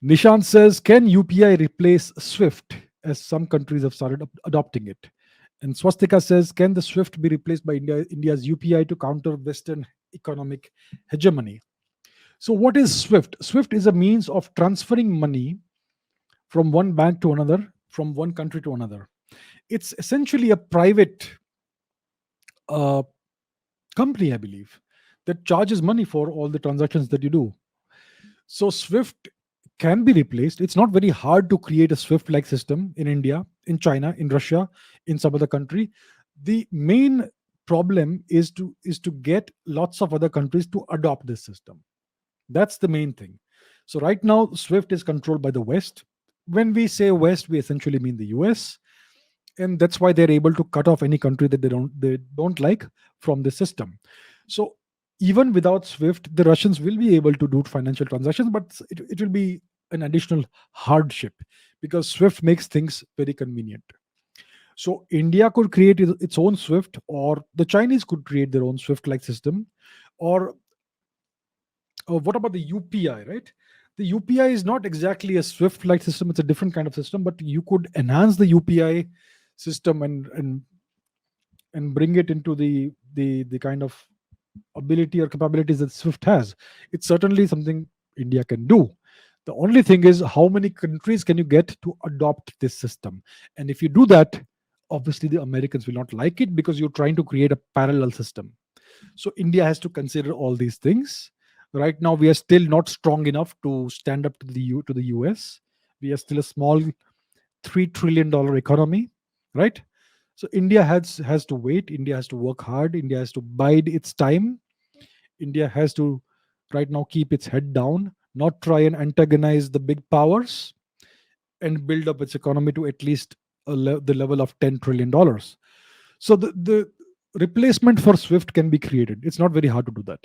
Nishant says, can UPI replace SWIFT as some countries have started adopting it? And Swastika says, can the SWIFT be replaced by India's UPI to counter Western economic hegemony? So, what is SWIFT? SWIFT is a means of transferring money from one bank to another, from one country to another. It's essentially a private uh, company, I believe, that charges money for all the transactions that you do. So Swift can be replaced. It's not very hard to create a Swift like system in India, in China, in Russia, in some other country. The main problem is to get lots of other countries to adopt this system. That's the main thing. So right now Swift is controlled by the West. When we say West, we essentially mean the US, and that's why they're able to cut off any country that they don't like from the system. So even without Swift, the Russians will be able to do financial transactions, but it will be an additional hardship because Swift makes things very convenient. So India could create its own Swift, or the Chinese could create their own Swift like system. Or what about the UPI, right? The UPI is not exactly a Swift like system, it's a different kind of system, but you could enhance the UPI system and bring it into the kind of ability or capabilities that Swift has. It's certainly something India can do. The only thing is, how many countries can you get to adopt this system? And if you do that, obviously the Americans will not like it because you're trying to create a parallel system. So India has to consider all these things. Right now, we are still not strong enough to stand up to the US. We are still a small $3 trillion economy, right? So India has to wait. India has to work hard. India has to bide its time. India has to right now keep its head down, not try and antagonize the big powers, and build up its economy to at least the level of $10 trillion. So the replacement for Swift can be created. It's not very hard to do that.